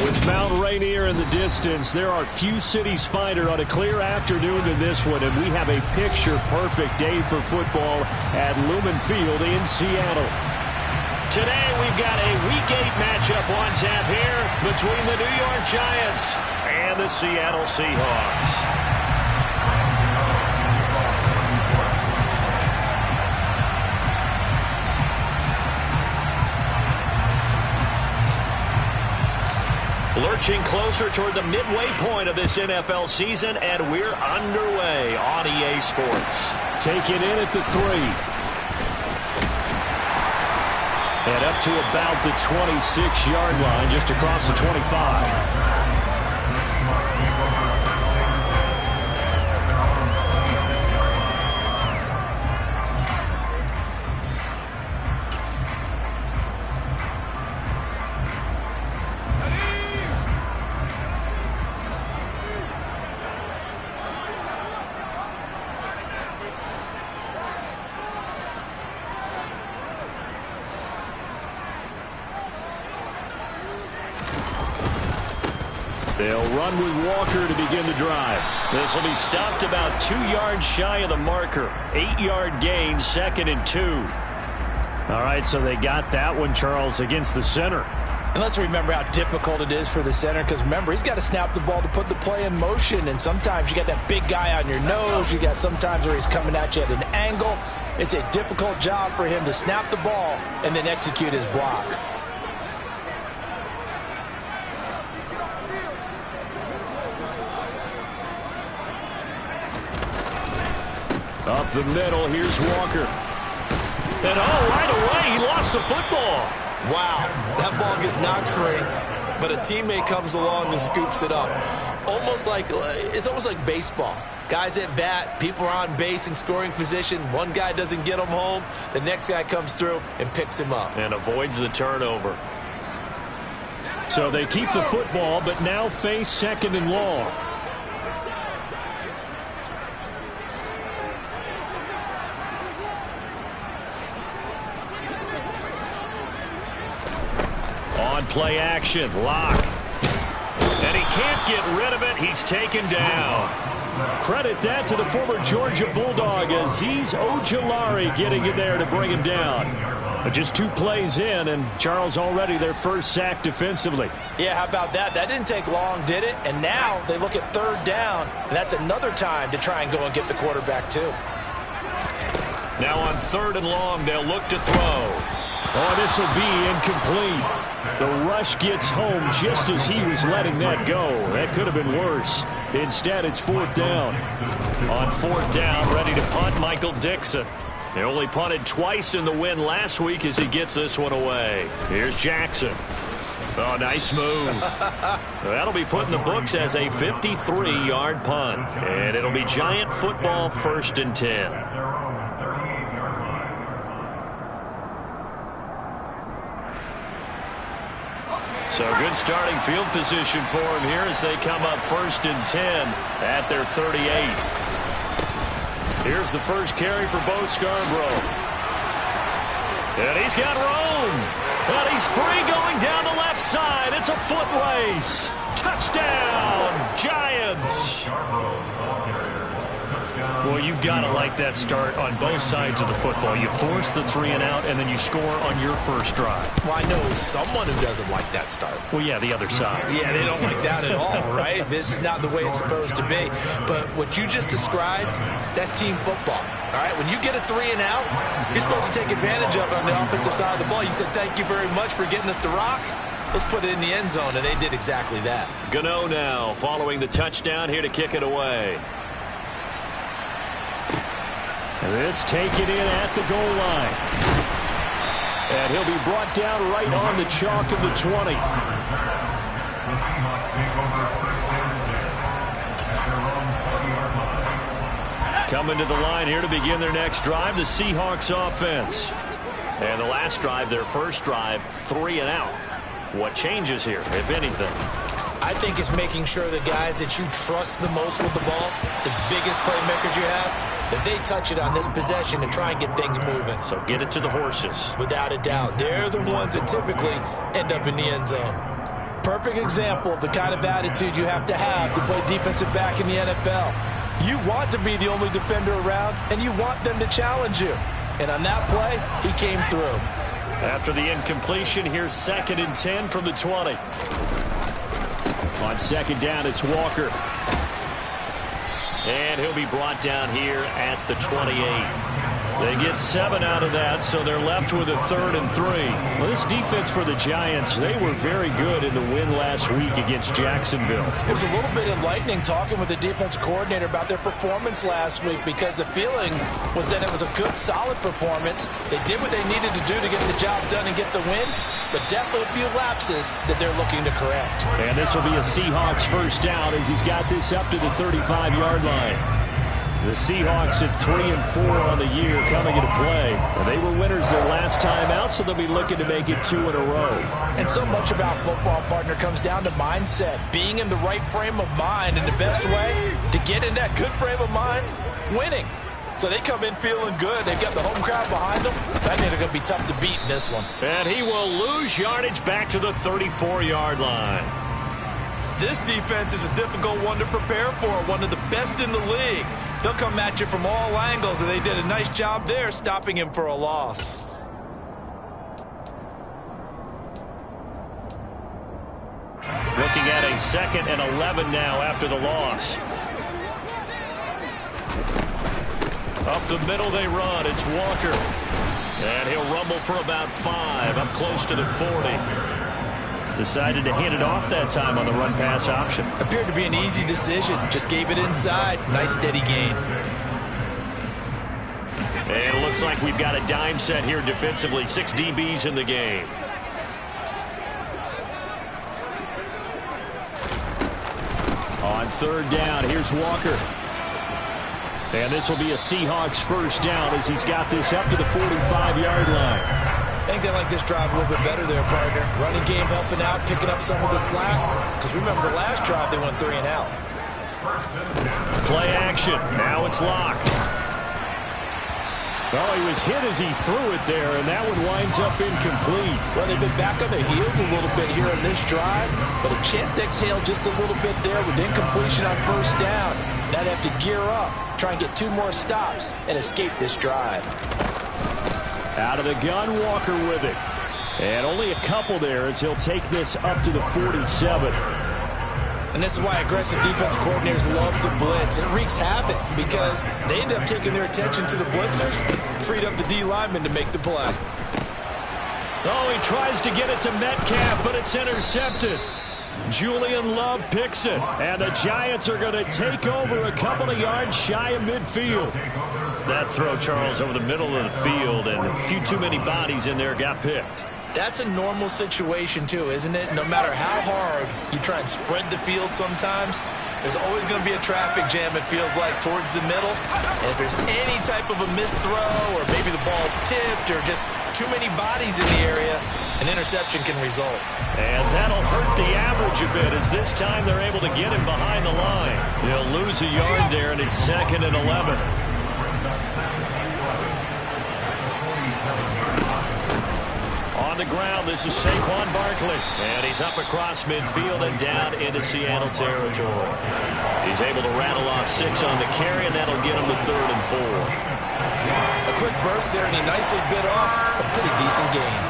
With Mount Rainier in the distance, there are few cities finer on a clear afternoon than this one, and we have a picture-perfect day for football at Lumen Field in Seattle. Today, we've got a Week 8 matchup on tap here between the New York Giants and the Seattle Seahawks. Lurching closer toward the midway point of this NFL season, and we're underway on EA Sports. Taken in at the 3. And up to about the 26-yard line, just across the 25. They'll run with Walker to begin the drive. This will be stopped about 2 yards shy of the marker. 8-yard gain, 2nd and 2. All right, so they got that one, Charles, against the center. And let's remember how difficult it is for the center, because remember, he's got to snap the ball to put the play in motion, and sometimes you got that big guy on your nose. You got sometimes where he's coming at you at an angle. It's a difficult job for him to snap the ball and then execute his block. Up the middle, here's Walker. And right away, he lost the football. Wow, that ball gets knocked free, but a teammate comes along and scoops it up. It's almost like baseball. Guys at bat, people are on base in scoring position. One guy doesn't get him home. The next guy comes through and picks him up. And avoids the turnover. So they keep the football, but now face 2nd and long. On play action, Lock. And he can't get rid of it. He's taken down. Credit that to the former Georgia Bulldog, Azeez Ojulari getting in there to bring him down. But just 2 plays in, and Charles already their first sack defensively. Yeah, how about that? That didn't take long, did it? And now they look at 3rd down, and that's another time to try and go and get the quarterback too. Now on 3rd and long, they'll look to throw. Oh, this will be incomplete. The rush gets home just as he was letting that go. That could have been worse. Instead, it's 4th down. On 4th down, ready to punt, Michael Dixon. They only punted twice in the win last week as he gets this one away. Here's Jackson. Oh, nice move. That'll be put in the books as a 53-yard punt. And it'll be Giant football, 1st and 10. So good starting field position for him here as they come up 1st and 10 at their 38. Here's the first carry for Bo Scarborough. And he's got room. And he's free going down the left side. It's a foot race. Touchdown, Giants. Well, you've got to like that start on both sides of the football. You force the 3 and out, and then you score on your first drive. Well, I know someone who doesn't like that start. Well, yeah, the other side. Yeah, they don't like that at all, right? This is not the way it's supposed to be. But what you just described, that's team football. All right, when you get a 3 and out, you're supposed to take advantage of it on the offensive side of the ball. You said, thank you very much for getting us the rock. Let's put it in the end zone, and they did exactly that. Gano now following the touchdown here to kick it away. This taken in at the goal line. And he'll be brought down right on the chalk of the 20. Coming to the line here to begin their next drive, the Seahawks offense. And the last drive, their first drive, 3 and out. What changes here, if anything? I think it's making sure the guys that you trust the most with the ball, the biggest playmakers you have, that they touch it on this possession to try and get things moving. So get it to the horses. Without a doubt. They're the ones that typically end up in the end zone. perfect example of the kind of attitude you have to play defensive back in the NFL. You want to be the only defender around, and you want them to challenge you. And on that play, he came through. After the incompletion, here's 2nd and 10 from the 20. On 2nd down, it's Walker. And he'll be brought down here at the 28. They get 7 out of that, so they're left with a 3rd and 3. Well, this defense for the Giants, they were very good in the win last week against Jacksonville. It was a little bit enlightening talking with the defense coordinator about their performance last week, because the feeling was that it was a good, solid performance. They did what they needed to do to get the job done and get the win, but definitely a few lapses that they're looking to correct. And this will be a Seahawks first down as he's got this up to the 35-yard line. The Seahawks at 3 and 4 on the year coming into play. They were winners their last time out, so they'll be looking to make it 2 in a row. And so much about football, partner, comes down to mindset. Being in the right frame of mind, and the best way to get in that good frame of mind, winning. So they come in feeling good. They've got the home crowd behind them. That means they're going to be tough to beat in this one. And he will lose yardage back to the 34-yard line. This defense is a difficult one to prepare for, one of the best in the league. They'll come at you from all angles, and they did a nice job there stopping him for a loss. Looking at a 2nd and 11 now after the loss. Up the middle they run. It's Walker. And he'll rumble for about 5, up close to the 40. Decided to hand it off that time on the run-pass option. Appeared to be an easy decision. Just gave it inside. Nice, steady gain. And it looks like we've got a dime set here defensively. 6 DBs in the game. On 3rd down, here's Walker. And this will be a Seahawks first down as he's got this up to the 45-yard line. I think they like this drive a little bit better there, partner. Running game helping out, picking up some of the slack. Because remember, last drive they went 3 and out. Play action. Now it's locked. Oh, he was hit as he threw it there, and that one winds up incomplete. Well, they've been back on the heels a little bit here in this drive, but a chance to exhale just a little bit there with incompletion on 1st down. Now they have to gear up, try and get 2 more stops, and escape this drive. Out of the gun, Walker with it. And only a couple there as he'll take this up to the 47. And this is why aggressive defense coordinators love to blitz. It wreaks havoc because they end up taking their attention to the blitzers, freed up the D lineman to make the play. Oh, he tries to get it to Metcalf, but it's intercepted. Julian Love picks it, and the Giants are going to take over a couple of yards shy of midfield. That throw, Charles, over the middle of the field, and a few too many bodies in there got picked. That's a normal situation, too, isn't it? No matter how hard you try and spread the field sometimes, there's always going to be a traffic jam, it feels like, towards the middle. And if there's any type of a missed throw, or maybe the ball's tipped, or just too many bodies in the area, an interception can result. And that'll hurt the average a bit, as this time they're able to get him behind the line. They'll lose a yard there, and it's 2nd and 11. On the ground, this is Saquon Barkley. And he's up across midfield and down into Seattle territory. He's able to rattle off 6 on the carry, and that'll get him to 3rd and 4. A quick burst there, and he nicely bit off a pretty decent gain.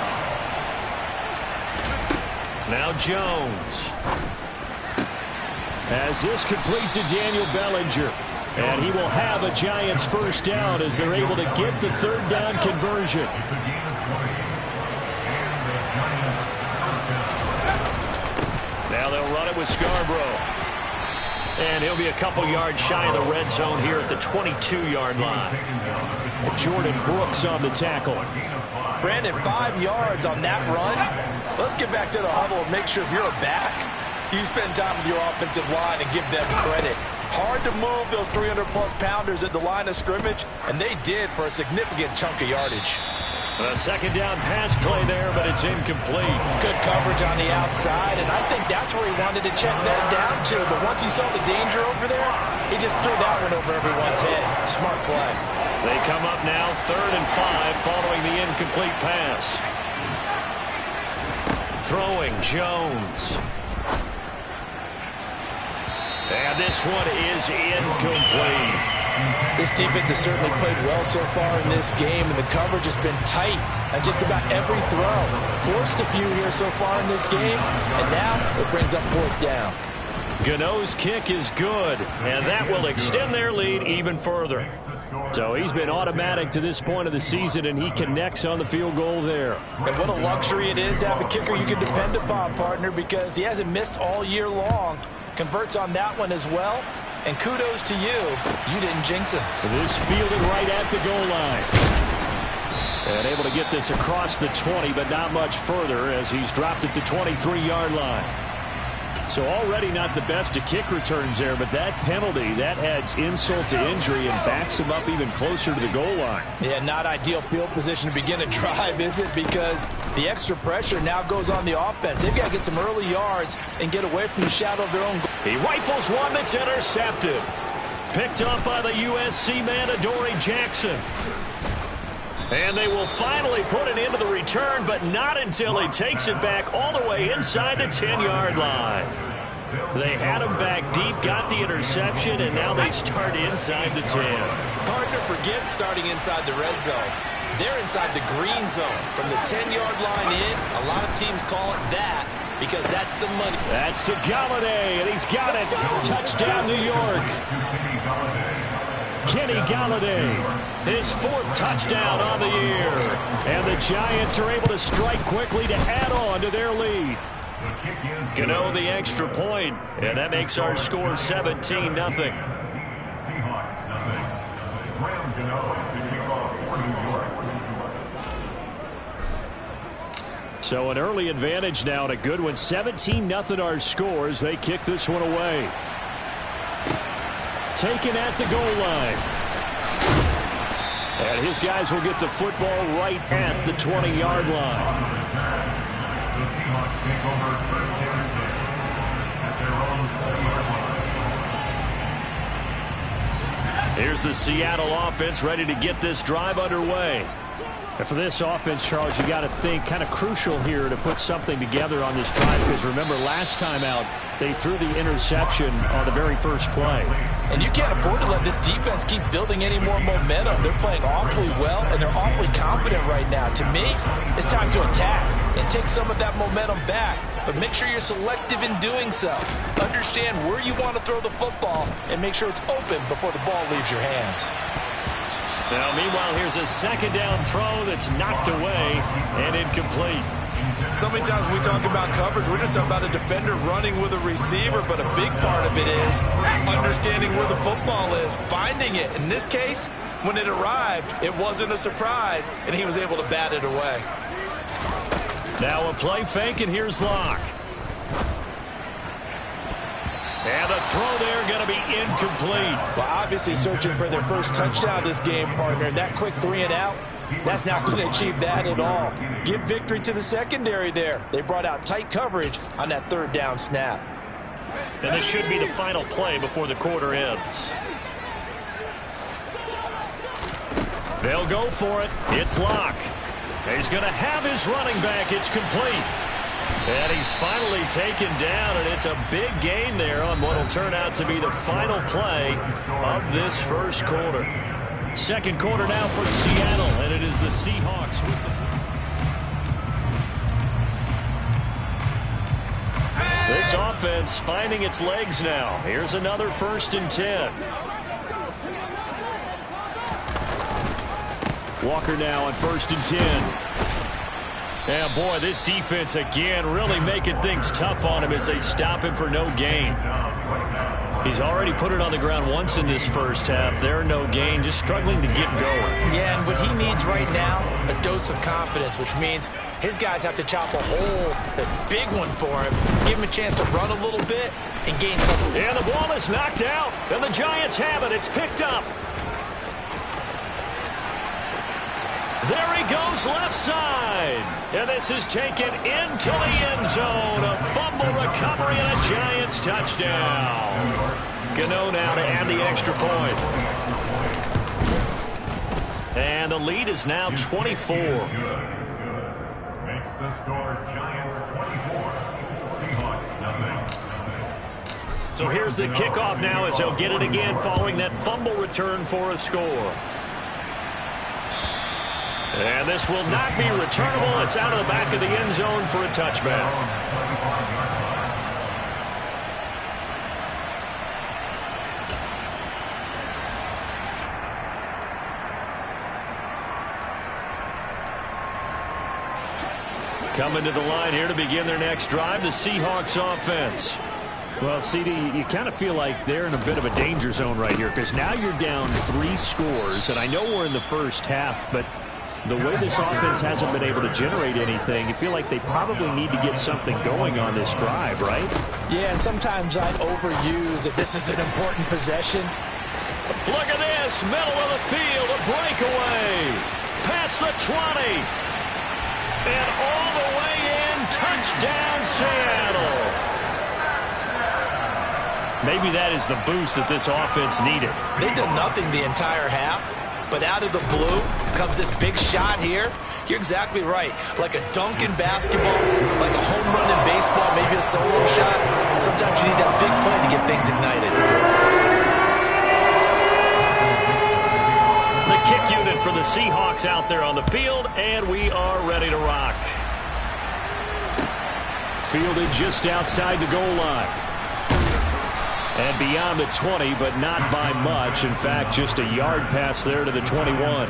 Now Jones. As this complete to Daniel Bellinger. And he will have a Giants first down as they're able to get the 3rd down conversion. Now they'll run it with Scarborough. And he'll be a couple yards shy of the red zone here at the 22-yard line. Jordan Brooks on the tackle. Brandon, 5 yards on that run. Let's get back to the huddle and make sure if you're a back, you spend time with your offensive line and give them credit. Hard to move those 300-plus pounders at the line of scrimmage, and they did for a significant chunk of yardage. A 2nd down pass play there, but it's incomplete. Good coverage on the outside, and I think that's where he wanted to check that down to. But once he saw the danger over there, he just threw that one over everyone's head. Smart play. They come up now 3rd and 5 following the incomplete pass. Throwing Jones. And this one is incomplete. This defense has certainly played well so far in this game, and the coverage has been tight on just about every throw. Forced a few here so far in this game, and now it brings up 4th down. Gano's kick is good, and that will extend their lead even further. So he's been automatic to this point of the season, and he connects on the field goal there. And what a luxury it is to have a kicker you can depend upon, partner, because he hasn't missed all year long. Converts on that one as well. And kudos to you. You didn't jinx him. This fielded right at the goal line. And able to get this across the 20, but not much further as he's dropped it to 23-yard line. So already not the best of kick returns there, but that penalty, that adds insult to injury and backs him up even closer to the goal line. Yeah, not ideal field position to begin a drive, is it? Because the extra pressure now goes on the offense. They've got to get some early yards and get away from the shadow of their own goal. He rifles one that's intercepted. Picked up by the USC man, Adoree Jackson. And they will finally put it into the return, but not until he takes it back all the way inside the 10-yard line. They had him back deep, got the interception, and now they start inside the 10. Partner forgets starting inside the red zone. They're inside the green zone. From the 10-yard line in, a lot of teams call it that because that's the money. That's to Galladay, and he's got it. Touchdown, New York. Kenny Galladay, his 4th touchdown on the year. And the Giants are able to strike quickly to add on to their lead. Gano the extra point, and that makes our score 17-0. So an early advantage now, and a good one. 17-0 our scores. They kick this one away. Taken at the goal line. And his guys will get the football right at the 20-yard line. The Seahawks take over first down at their own 40-yard line. Here's the Seattle offense ready to get this drive underway. And for this offense, Charles, you got to think kind of crucial here to put something together on this drive, because remember last time out they threw the interception on the very first play. And you can't afford to let this defense keep building any more momentum. They're playing awfully well, and they're awfully confident right now. To me, it's time to attack and take some of that momentum back. But make sure you're selective in doing so. Understand where you want to throw the football and make sure it's open before the ball leaves your hands. Now, meanwhile, here's a 2nd down throw that's knocked away and incomplete. So many times when we talk about coverage, we're just talking about a defender running with a receiver, but a big part of it is understanding where the football is, finding it. In this case, when it arrived, it wasn't a surprise, and he was able to bat it away. Now a play fake, and here's Locke. And the throw there going to be incomplete. Well, obviously searching for their first touchdown this game, partner. That quick 3 and out, that's not going to achieve that at all. Give victory to the secondary there. They brought out tight coverage on that 3rd down snap. And this should be the final play before the quarter ends. They'll go for it. It's Locke. He's going to have his running back. It's complete. And he's finally taken down, and it's a big gain there on what will turn out to be the final play of this first quarter. Second quarter now for Seattle, and it is the Seahawks with the... This offense finding its legs now. Here's another 1st and 10. Walker now on 1st and 10. Yeah, boy, this defense again really making things tough on him as they stop him for no gain. He's already put it on the ground once in this first half. They're no gain, just struggling to get going. Yeah, and what he needs right now, a dose of confidence, which means his guys have to chop a hole, a big one for him, give him a chance to run a little bit and gain something. And the ball is knocked out, and the Giants have it. It's picked up. There he goes left side. And this is taken into the end zone. A fumble recovery and a Giants touchdown. Gano now to add the extra point. And the lead is now 24. Makes the score Giants 24, Seahawks nothing. So here's the kickoff now as they'll get it again following that fumble return for a score. And this will not be returnable. It's out of the back of the end zone for a touchback. Coming to the line here to begin their next drive, the Seahawks offense. Well, CD, you kind of feel like they're in a bit of a danger zone right here because now you're down 3 scores, and I know we're in the first half, but the way this offense hasn't been able to generate anything, you feel like they probably need to get something going on this drive, right? Yeah, and sometimes I overuse it. This is an important possession. Look at this, middle of the field, a breakaway. Past the 20. And all the way in, touchdown Seattle. Maybe that is the boost that this offense needed. They did nothing the entire half, but out of the blue comes this big shot here. You're exactly right. Like a dunk in basketball, like a home run in baseball, maybe a solo shot. Sometimes you need that big play to get things ignited. The kick unit for the Seahawks out there on the field, and we are ready to rock. Fielded just outside the goal line. And beyond the 20, but not by much. In fact, just a yard pass there to the 21.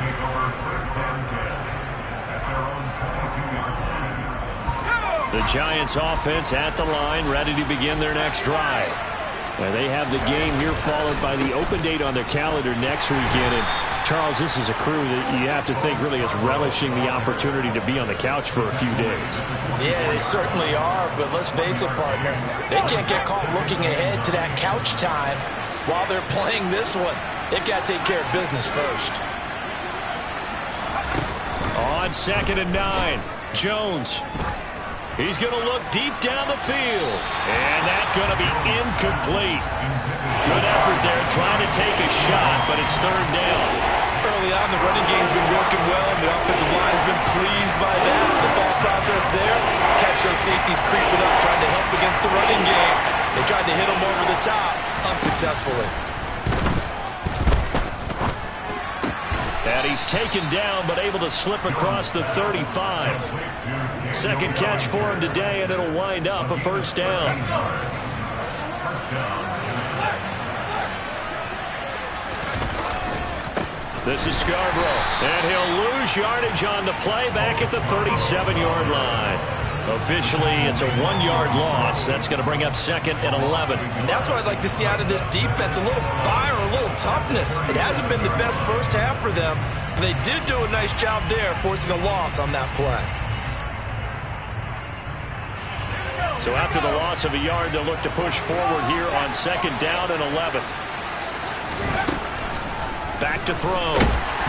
The Giants offense at the line, ready to begin their next drive. And they have the game here followed by the open date on their calendar next weekend. And Charles, this is a crew that you have to think really is relishing the opportunity to be on the couch for a few days. Yeah, they certainly are, but let's face it, partner. They can't get caught looking ahead to that couch time while they're playing this one. They've got to take care of business first. On 2nd and 9, Jones. He's going to look deep down the field. And that's going to be incomplete. Good effort there trying to take a shot, but it's 3rd down. Early on, the running game's been working well, and the offensive line has been pleased by that. The thought process there, catch those safeties creeping up, trying to help against the running game. They tried to hit them over the top, unsuccessfully. And he's taken down, but able to slip across the 35. Second catch for him today, and it'll wind up a 1st down. This is Scarborough, and he'll lose yardage on the play back at the 37-yard line. Officially, it's a 1-yard loss. That's going to bring up 2nd and 11. And that's what I'd like to see out of this defense, a little fire, a little toughness. It hasn't been the best first half for them, but they did do a nice job there, forcing a loss on that play. So after the loss of a yard, they'll look to push forward here on 2nd down and 11. Back to throw.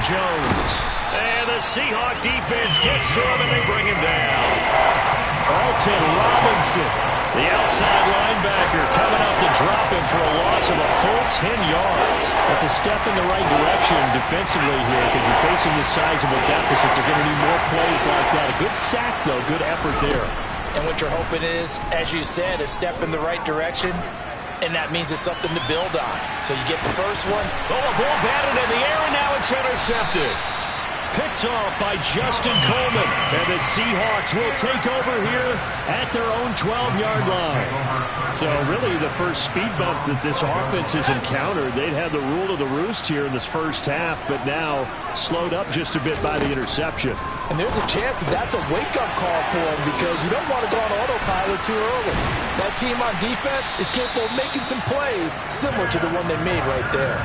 Jones. And the Seahawk defense gets to him, and they bring him down. Alton Robinson, the outside linebacker, coming up to drop him for a loss of a full 10 yards. That's a step in the right direction defensively here because you're facing this sizable deficit. They're going to need more plays like that. A good sack, though. Good effort there. And what you're hoping is, as you said, a step in the right direction, and that means it's something to build on. So you get the first one. Oh, a ball batted in the air, and now it's intercepted. Picked off by Justin Coleman. And the Seahawks will take over here at their own 12-yard line. So really the first speed bump that this offense has encountered, they'd had the rule of the roost here in this first half, but now slowed up just a bit by the interception. And there's a chance that that's a wake-up call for them because you don't want to go on autopilot too early. That team on defense is capable of making some plays similar to the one they made right there.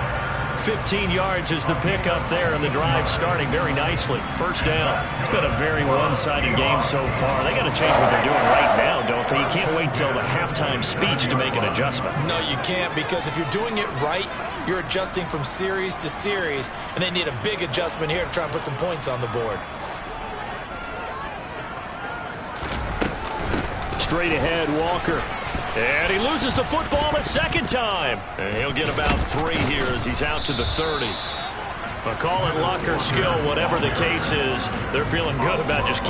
15 yards is the pickup there, and the drive starting very nicely. 1st down. It's been a very one-sided game so far. They got to change what they're doing right now, don't they? You can't wait till the halftime speech to make an adjustment. No, you can't, because if you're doing it right, you're adjusting from series to series, and they need a big adjustment here to try and put some points on the board. Straight ahead, Walker. And he loses the football a 2nd time. And he'll get about 3 here as he's out to the 30. But call it luck or skill, whatever the case is, they're feeling good about just...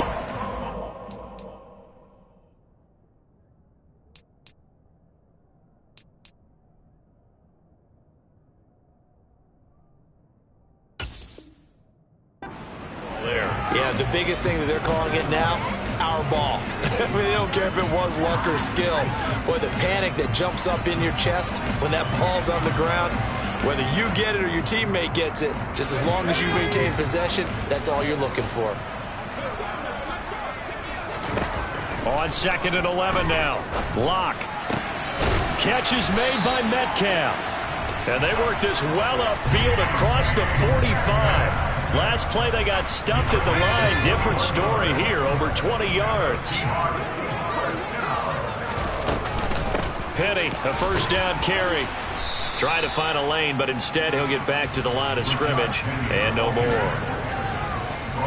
Yeah, the biggest thing that they're calling it now, our ball. I mean, they don't care if it was luck or skill. Boy, the panic that jumps up in your chest when that ball's on the ground, whether you get it or your teammate gets it, just as long as you maintain possession, that's all you're looking for. On 2nd and 11 now. Locke. Catch is made by Metcalf. And they work this well upfield across the 45. Last play they got stuffed at the line. Different story here, over 20 yards. Penny, a first down carry. Trying to find a lane, but instead he'll get back to the line of scrimmage. And no more.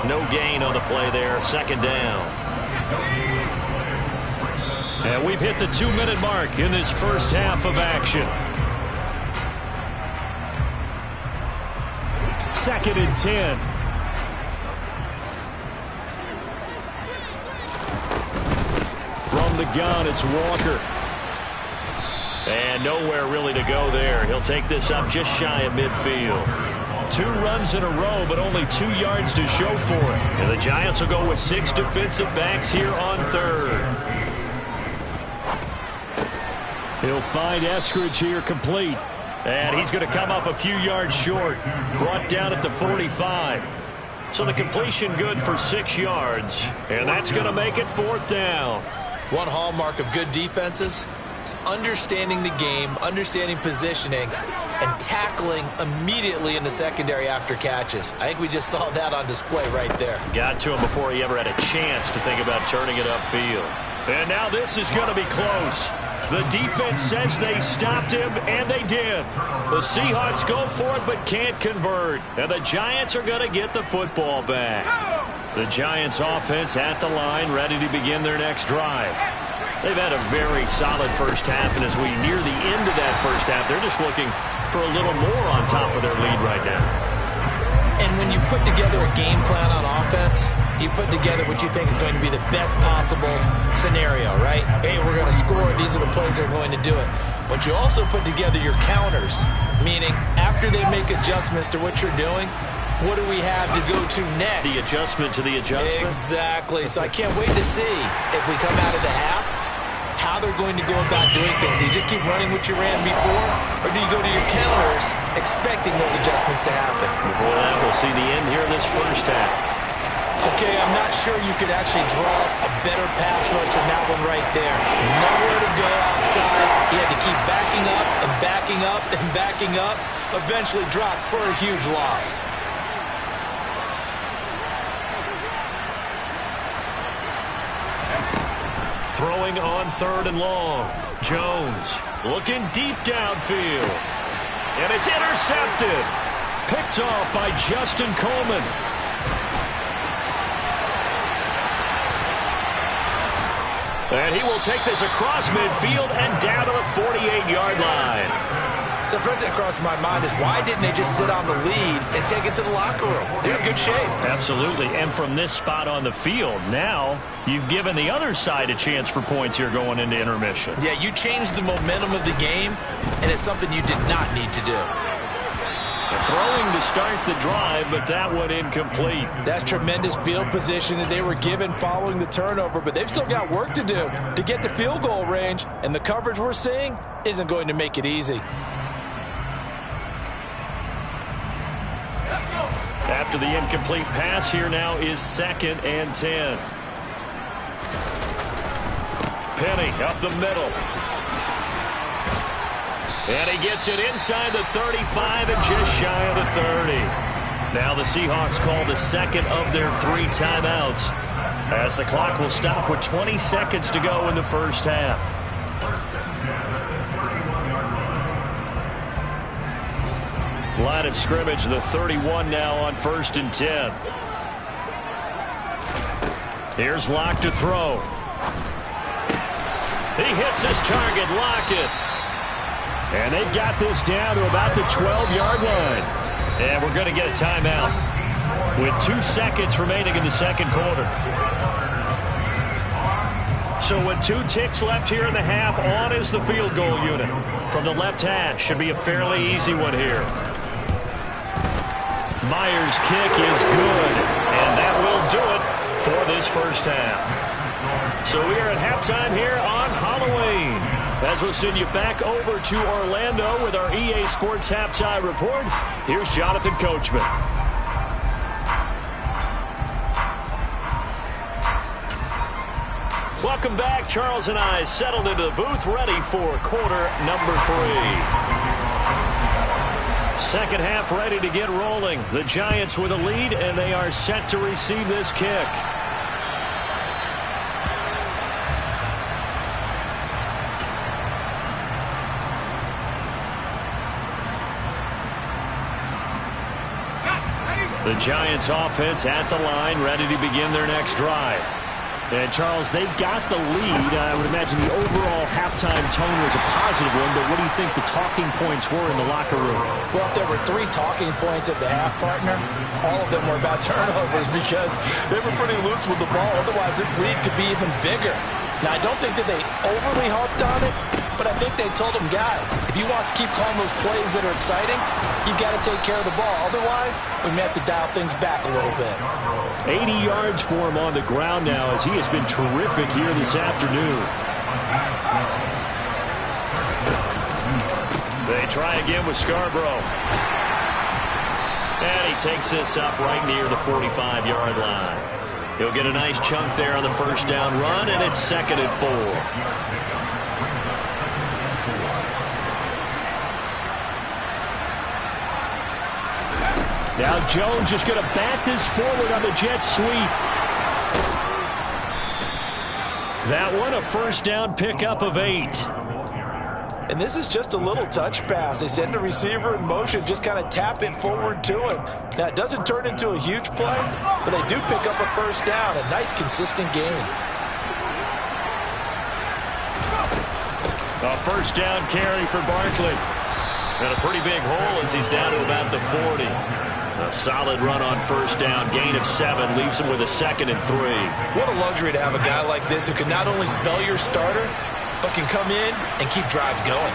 No gain on the play there. 2nd down. And we've hit the 2-minute mark in this first half of action. 2nd and 10. From the gun, it's Walker. And nowhere really to go there. He'll take this up just shy of midfield. 2 runs in a row, but only 2 yards to show for it. And the Giants will go with 6 defensive backs here on 3rd. He'll find Eskridge here complete. And he's going to come up a few yards short. Brought down at the 45. So the completion good for 6 yards. And that's going to make it 4th down. One hallmark of good defenses is understanding the game, understanding positioning, and tackling immediately in the secondary after catches. I think we just saw that on display right there. Got to him before he ever had a chance to think about turning it upfield. And now this is going to be close. The defense says they stopped him, and they did. The Seahawks go for it but can't convert. And the Giants are going to get the football back. The Giants offense at the line, ready to begin their next drive. They've had a very solid first half, and as we near the end of that first half, they're just looking for a little more on top of their lead right now. And when you put together a game plan on offense, you put together what you think is going to be the best possible scenario, right? Hey, we're going to score. These are the plays that are going to do it. But you also put together your counters, meaning after they make adjustments to what you're doing, what do we have to go to next? The adjustment to the adjustment? Exactly. So I can't wait to see if we come out of the half, how they're going to go about doing things. Do you just keep running what you ran before, or do you go to your counters expecting those adjustments to happen? Before that, we'll see the end here of this first half. Okay, I'm not sure you could actually draw a better pass rush than that one right there. Nowhere to go outside. He had to keep backing up and backing up and backing up. Eventually dropped for a huge loss. Throwing on 3rd and long. Jones looking deep downfield. And it's intercepted. Picked off by Justin Coleman. And he will take this across midfield and down to the 48-yard line. So first thing that crossed my mind is why didn't they just sit on the lead and take it to the locker room? They're in good shape. Absolutely. And from this spot on the field, now you've given the other side a chance for points here going into intermission. Yeah, you changed the momentum of the game, and it's something you did not need to do. Throwing to start the drive, but that one incomplete. That's tremendous field position that they were given following the turnover, but they've still got work to do to get to field goal range, and the coverage we're seeing isn't going to make it easy. After the incomplete pass, here now is 2nd and 10. Penny up the middle. And he gets it inside the 35 and just shy of the 30. Now the Seahawks call the 2nd of their 3 timeouts, as the clock will stop with 20 seconds to go in the first half. Line of scrimmage, the 31 now on 1st and 10. Here's Locke to throw. He hits his target, Lockett. And they've got this down to about the 12-yard line. And we're going to get a timeout with 2 seconds remaining in the second quarter. So with 2 ticks left here in the half, on is the field goal unit. From the left hash, should be a fairly easy one here. Myers' kick is good, And that will do it for this first half. So we are at halftime here on Halloween. As we'll send you back over to Orlando with our EA Sports Halftime Report, here's Jonathan Coachman. Welcome back. Charles and I settled into the booth, ready for quarter number 3. Second half ready to get rolling. The Giants with a lead, and they are set to receive this kick. The Giants offense at the line, ready to begin their next drive. And, Charles, they got the lead. I would imagine the overall halftime tone was a positive one, but what do you think the talking points were in the locker room? Well, if there were 3 talking points at the half, partner, all of them were about turnovers because they were pretty loose with the ball. Otherwise, this lead could be even bigger. Now, I don't think that they overly harped on it, but I think they told them, guys, if you want to keep calling those plays that are exciting, you've got to take care of the ball. Otherwise, we may have to dial things back a little bit. 80 yards for him on the ground now as he has been terrific here this afternoon. They try again with Scarborough. And he takes this up right near the 45-yard line. He'll get a nice chunk there on the first down run, and it's 2nd and 4. Now Jones is going to bat this forward on the jet sweep. That one a first down pickup of 8. And this is just a little touch pass. They send the receiver in motion, just kind of tap it forward to him. Now, it doesn't turn into a huge play, but they do pick up a first down. A nice, consistent game. A first down carry for Barkley. And a pretty big hole as he's down to about the 40. A solid run on first down. Gain of 7 leaves him with a 2nd and 3. What a luxury to have a guy like this who can not only spell your starter, but can come in and keep drives going.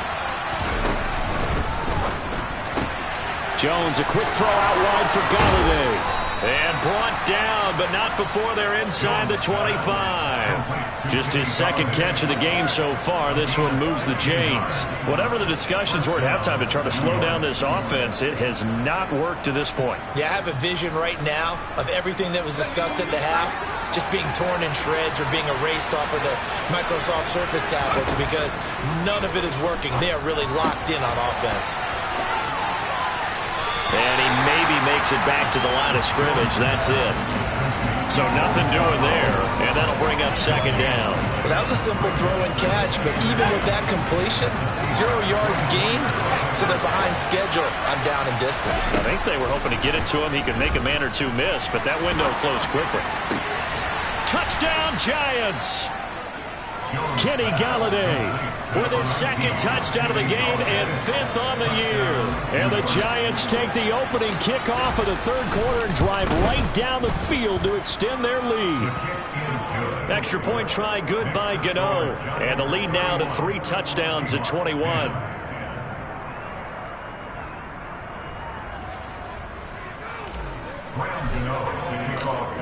Jones, a quick throw out wide for Galladay. And brought down, but not before they're inside the 25. Just his 2nd catch of the game so far. This one moves the chains. Whatever the discussions were at halftime to try to slow down this offense, it has not worked to this point. Yeah, I have a vision right now of everything that was discussed at the half just being torn in shreds or being erased off of the Microsoft Surface tablets because none of it is working. They are really locked in on offense. And he maybe makes it back to the line of scrimmage. That's it. So nothing doing there, and that'll bring up 2nd down. Well, that was a simple throw and catch, but even with that completion, 0 yards gained, so they're behind schedule on down and distance. I think they were hoping to get it to him. He could make a man or two miss, but that window closed quickly. Touchdown, Giants! Kenny Galladay with his 2nd touchdown of the game and 5th on the year. And the Giants take the opening kickoff of the 3rd quarter and drive right down the field to extend their lead. Extra point try good by Gano. And the lead now to 3 touchdowns at 21.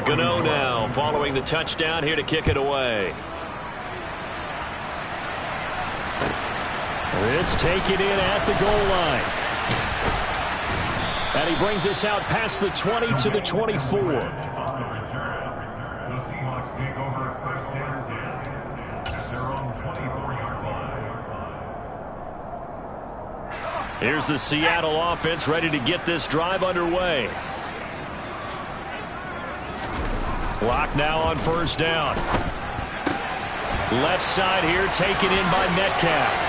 Gano now following the touchdown here to kick it away. This taken in at the goal line. And he brings us out past the 20 to the 24. The Seahawks take over first and 10 at their own 24-yard line. Here's the Seattle offense ready to get this drive underway. Clock now on first down. Left side here taken in by Metcalf.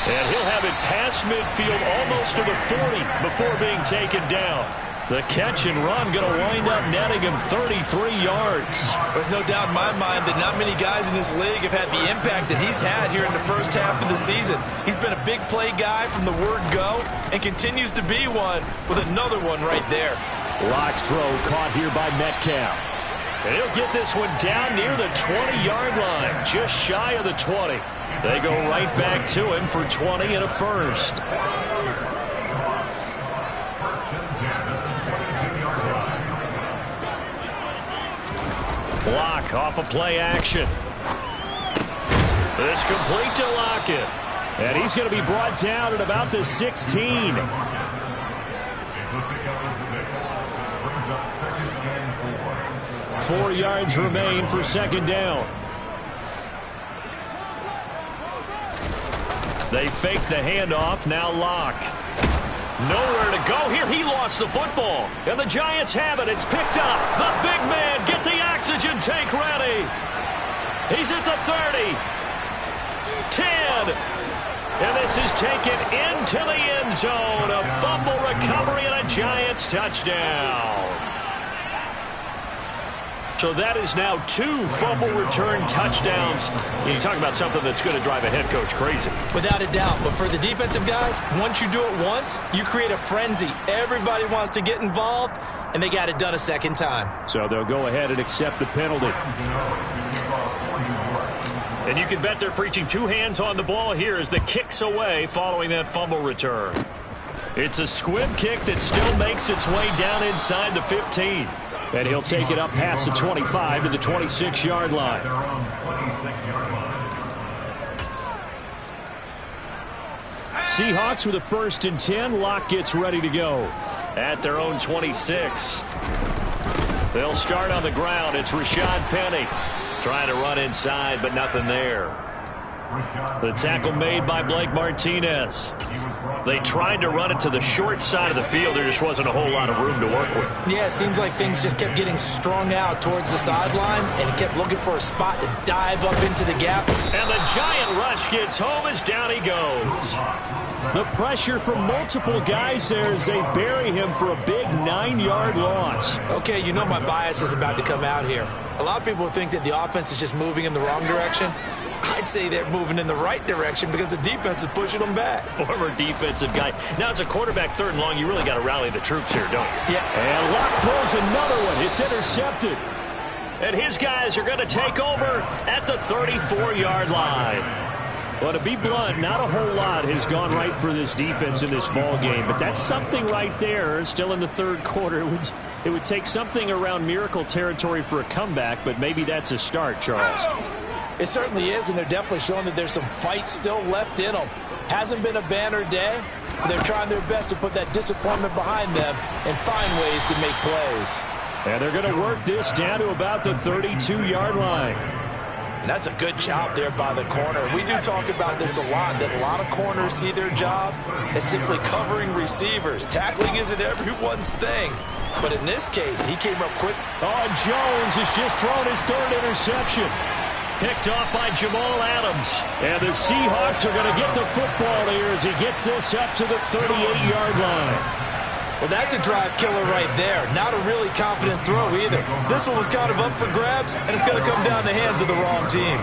And he'll have it past midfield almost to the 40 before being taken down. The catch and run going to wind up netting him 33 yards. There's no doubt in my mind that not many guys in this league have had the impact that he's had here in the first half of the season. He's been a big play guy from the word go and continues to be one with another one right there. Lock's throw caught here by Metcalf. And he'll get this one down near the 20-yard line, just shy of the 20. They go right back to him for 20 and a first. Block off of play action. It's complete to Lockett. And he's going to be brought down at about the 16. Brings up 2nd and 4. 4 yards remain for 2nd down. They fake the handoff. Now Locke. Nowhere to go here. He lost the football. And the Giants have it. It's picked up. The big man. Get the oxygen tank ready. He's at the 30. 10. And this is taken into the end zone. A fumble recovery and a Giants touchdown. So that is now 2 fumble return touchdowns. You talk about something that's going to drive a head coach crazy. Without a doubt. But for the defensive guys, once you do it once, you create a frenzy. Everybody wants to get involved, and they got it done a second time. So they'll go ahead and accept the penalty. And you can bet they're preaching 2 hands on the ball here as the kick's away following that fumble return. It's a squib kick that still makes its way down inside the 15. And he'll take it up past the 25 to the 26-yard line. Their own 26-yard line. Seahawks with a 1st and 10. Locke gets ready to go. At their own 26. They'll start on the ground. It's Rashad Penny trying to run inside, but nothing there. The tackle made by Blake Martinez. They tried to run it to the short side of the field. There just wasn't a whole lot of room to work with. Yeah, it seems like things just kept getting strung out towards the sideline, and he kept looking for a spot to dive up into the gap. And the giant rush gets home as down he goes. The pressure from multiple guys there as they bury him for a big 9-yard loss. Okay, you know my bias is about to come out here. A lot of people think that the offense is just moving in the wrong direction. I'd say they're moving in the right direction because the defense is pushing them back. Former defensive guy. Now, as a quarterback 3rd and long, you really got to rally the troops here, don't you? Yeah. And Locke throws another one. It's intercepted. And his guys are going to take over at the 34-yard line. Well, to be blunt, not a whole lot has gone right for this defense in this ball game, but that's something right there. Still in the 3rd quarter. It would take something around miracle territory for a comeback, but maybe that's a start, Charles. It certainly is, and they're definitely showing that there's some fight still left in them. Hasn't been a banner day, but they're trying their best to put that disappointment behind them and find ways to make plays. And they're going to work this down to about the 32-yard line. And that's a good job there by the corner. We do talk about this a lot, that a lot of corners see their job as simply covering receivers. Tackling isn't everyone's thing. But in this case, he came up quick. Oh, Jones has just thrown his 3rd interception. Picked off by Jamal Adams. And the Seahawks are going to get the football here as he gets this up to the 38-yard line. Well, that's a drive killer right there. Not a really confident throw either. This one was kind of up for grabs, and it's going to come down the hands of the wrong team.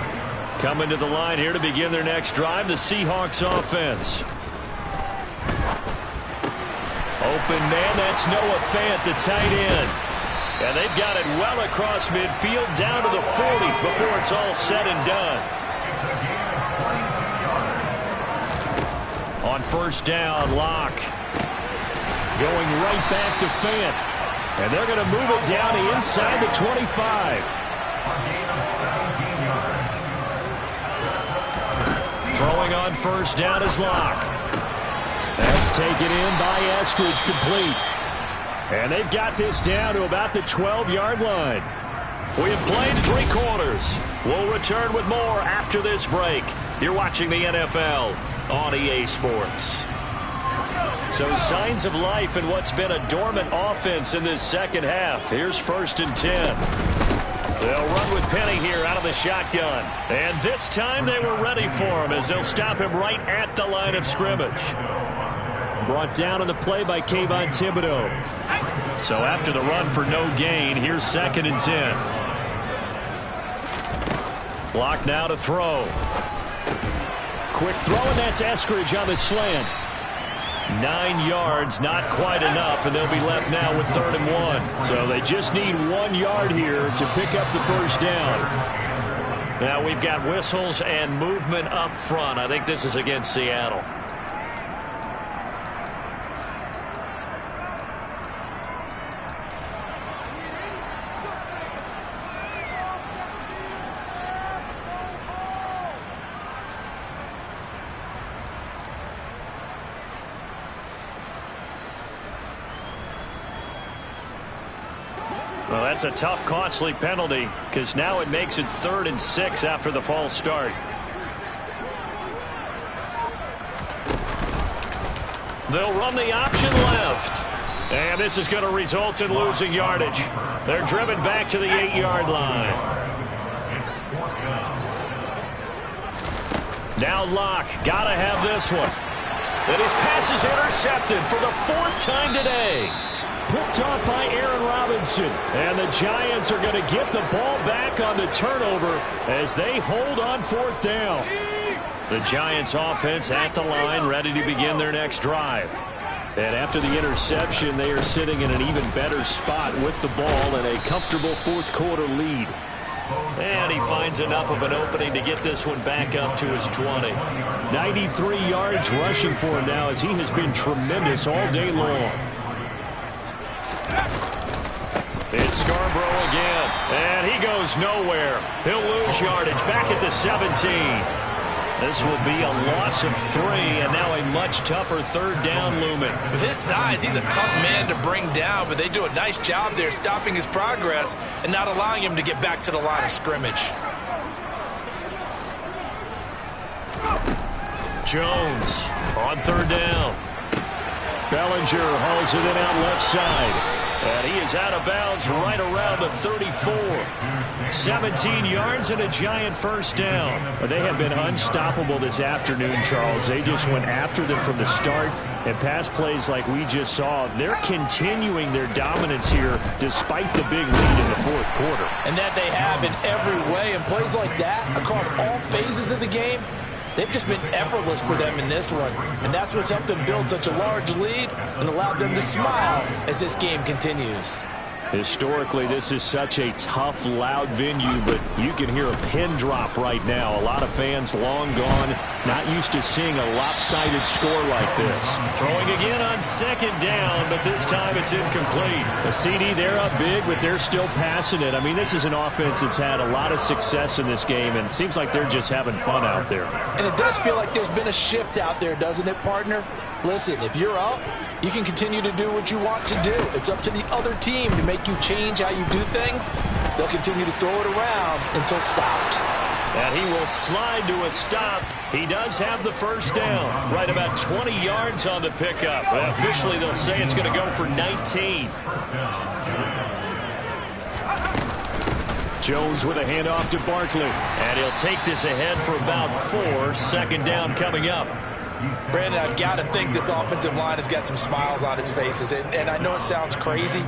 Coming to the line here to begin their next drive, the Seahawks offense. Open man, that's Noah Fant, the tight end. And they've got it well across midfield, down to the 40 before it's all said and done. On 1st down, Locke. Going right back to Fant. And they're going to move it down to inside the 25. Throwing on 1st down is Locke. That's taken in by Eskridge, complete. And they've got this down to about the 12-yard line. We have played 3 quarters. We'll return with more after this break. You're watching the NFL on EA Sports. So signs of life in what's been a dormant offense in this 2nd half. Here's 1st and 10. They'll run with Penny here out of the shotgun. And this time they were ready for him as they'll stop him right at the line of scrimmage. Brought down on the play by Kayvon Thibodeau. So after the run for no gain, here's 2nd and 10. Block now to throw. Quick throw, and that's Eskridge on the slant. 9 yards, not quite enough, and they'll be left now with 3rd and 1. So they just need 1 yard here to pick up the 1st down. Now we've got whistles and movement up front. I think this is against Seattle. Well, that's a tough, costly penalty because now it makes it 3rd and 6 after the false start. They'll run the option left. And this is going to result in losing yardage. They're driven back to the 8-yard line. Now Locke, got to have this one. And his pass is intercepted for the 4th time today. Picked off by Aaron Robinson. And the Giants are going to get the ball back on the turnover as they hold on 4th down. The Giants offense at the line, ready to begin their next drive. And after the interception, they are sitting in an even better spot with the ball and a comfortable 4th quarter lead. And he finds enough of an opening to get this one back up to his 20. 93 yards rushing for him now as he has been tremendous all day long. It's Scarborough again, and he goes nowhere. He'll lose yardage back at the 17. This will be a loss of 3, and now a much tougher 3rd down looming. With his size, he's a tough man to bring down, but they do a nice job there stopping his progress and not allowing him to get back to the line of scrimmage. Jones on 3rd down. Bellinger hauls it in out left side. And he is out of bounds right around the 34. 17 yards and a Giant 1st down. But they have been unstoppable this afternoon, Charles. They just went after them from the start. And pass plays like we just saw, they're continuing their dominance here despite the big lead in the 4th quarter. And that they have in every way. And plays like that across all phases of the game, they've just been effortless for them in this one. And that's what's helped them build such a large lead and allowed them to smile as this game continues. Historically, this is such a tough, loud venue, but you can hear a pin drop right now. A lot of fans long gone, not used to seeing a lopsided score like this. Throwing again on 2nd down, but this time it's incomplete. The CD, they're up big, but they're still passing it. I mean, this is an offense that's had a lot of success in this game, and it seems like they're just having fun out there. And it does feel like there's been a shift out there, doesn't it, partner? Listen, if you're up, you can continue to do what you want to do. It's up to the other team to make you change how you do things. They'll continue to throw it around until stopped. And he will slide to a stop. He does have the 1st down. Right about 20 yards on the pickup. But officially, they'll say it's going to go for 19. Jones with a handoff to Barkley. And he'll take this ahead for about 4. 2nd down coming up. Brandon, I've got to think this offensive line has got some smiles on its faces. And I know it sounds crazy,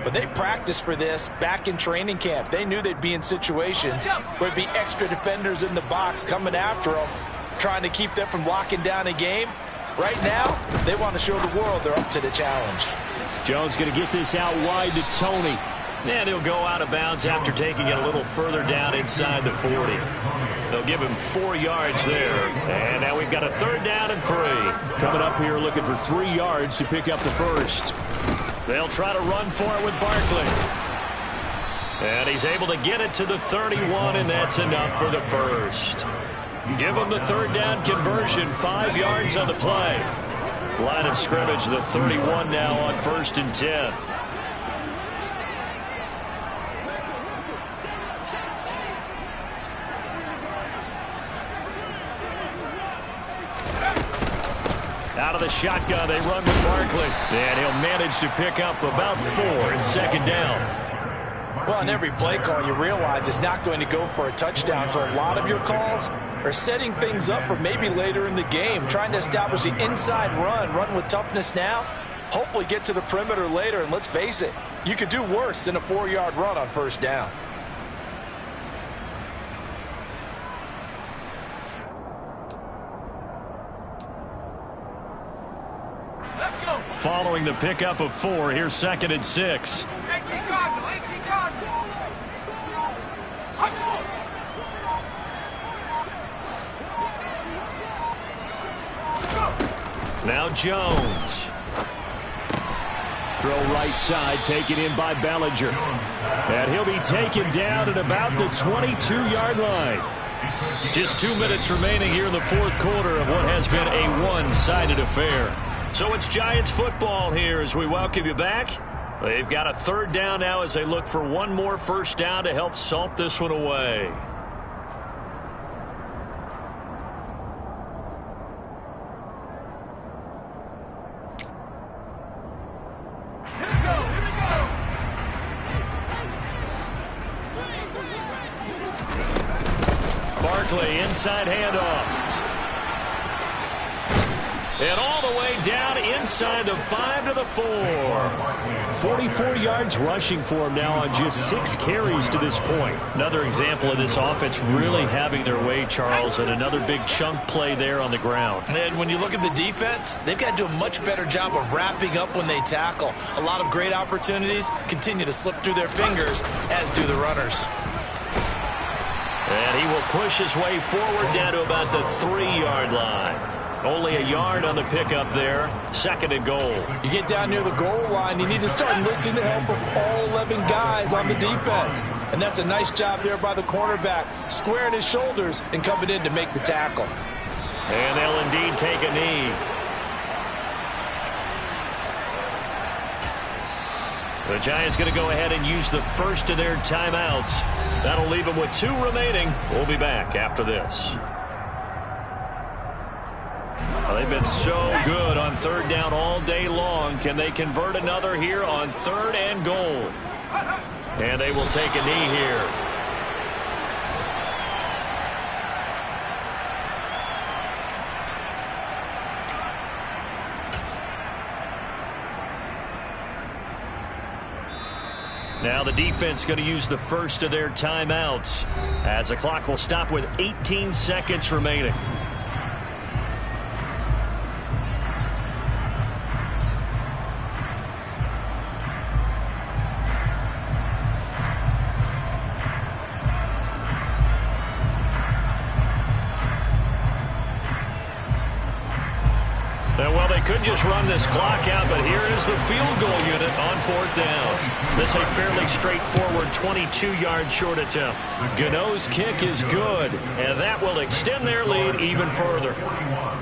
but they practiced for this back in training camp. They knew they'd be in situations where there'd be extra defenders in the box coming after them, trying to keep them from locking down a game. Right now, they want to show the world they're up to the challenge. Jones going to get this out wide to Tony. And he'll go out of bounds after taking it a little further down inside the 40. They'll give him 4 yards there. And now we've got a 3rd down and 3. Coming up here looking for 3 yards to pick up the 1st. They'll try to run for it with Barkley. And he's able to get it to the 31, and that's enough for the 1st. Give him the 3rd down conversion, 5 yards on the play. Line of scrimmage, the 31 now on 1st and 10. Out of the shotgun, they run with Barkley. And he'll manage to pick up about 4 and 2nd down. Well, on every play call, you realize it's not going to go for a touchdown. So a lot of your calls are setting things up for maybe later in the game, trying to establish the inside run with toughness now, hopefully get to the perimeter later. And let's face it, you could do worse than a 4-yard run on 1st down. Following the pickup of 4, here's 2nd and 6. Now Jones. Throw right side, taken in by Bellinger. And he'll be taken down at about the 22-yard line. Just 2 minutes remaining here in the 4th quarter of what has been a one-sided affair. So it's Giants football here as we welcome you back. They've got a third down now as they look for one more first down to help salt this one away. Barkley, inside handoff. And all the way down inside the 5 to the 4. 44 yards rushing for him now on just 6 carries to this point. Another example of this offense really having their way, Charles, and another big chunk play there on the ground. And when you look at the defense, they've got to do a much better job of wrapping up when they tackle. A lot of great opportunities continue to slip through their fingers, as do the runners. And he will push his way forward down to about the 3-yard line. Only a yard on the pickup there. 2nd and goal. You get down near the goal line, you need to start enlisting the help of all 11 guys on the defense. And that's a nice job there by the cornerback, squaring his shoulders and coming in to make the tackle. And they'll indeed take a knee. The Giants going to go ahead and use the first of their timeouts. That'll leave them with 2 remaining. We'll be back after this. Well, they've been so good on 3rd down all day long. Can they convert another here on 3rd and goal? And they will take a knee here. Now the defense going to use the first of their timeouts as the clock will stop with 18 seconds remaining. Well, they could just run this clock out, but here is the field goal unit on 4th down. This a fairly straightforward 22-yard short attempt. Gano's kick is good, and that will extend their lead even further.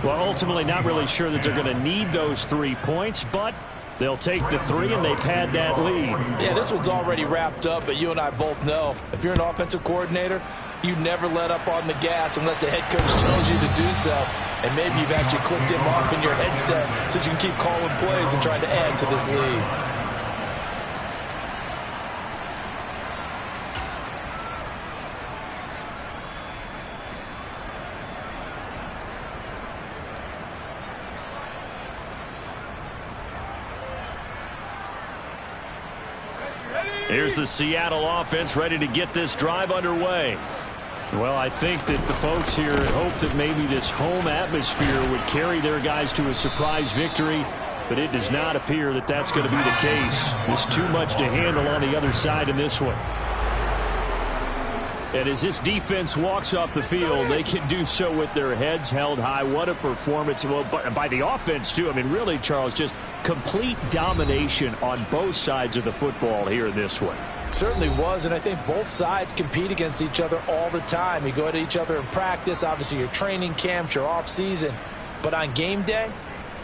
Well, ultimately not really sure that they're going to need those 3 points, but they'll take the 3 and they pad that lead. Yeah, this one's already wrapped up, but you and I both know if you're an offensive coordinator, you never let up on the gas unless the head coach tells you to do so. And maybe you've actually clicked him off in your headset so you can keep calling plays and trying to add to this lead. Here's the Seattle offense ready to get this drive underway. Well, I think that the folks here hope that maybe this home atmosphere would carry their guys to a surprise victory, but it does not appear that that's going to be the case. There's too much to handle on the other side in this one. And as this defense walks off the field, they can do so with their heads held high. What a performance. Well, by the offense, too. I mean, really, Charles, just complete domination on both sides of the football here in this one. Certainly was, and I think both sides compete against each other all the time. You go at each other in practice, obviously your training camps, your off-season. But on game day,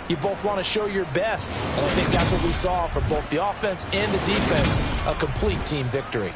you both want to show your best. And I think that's what we saw from both the offense and the defense, a complete team victory.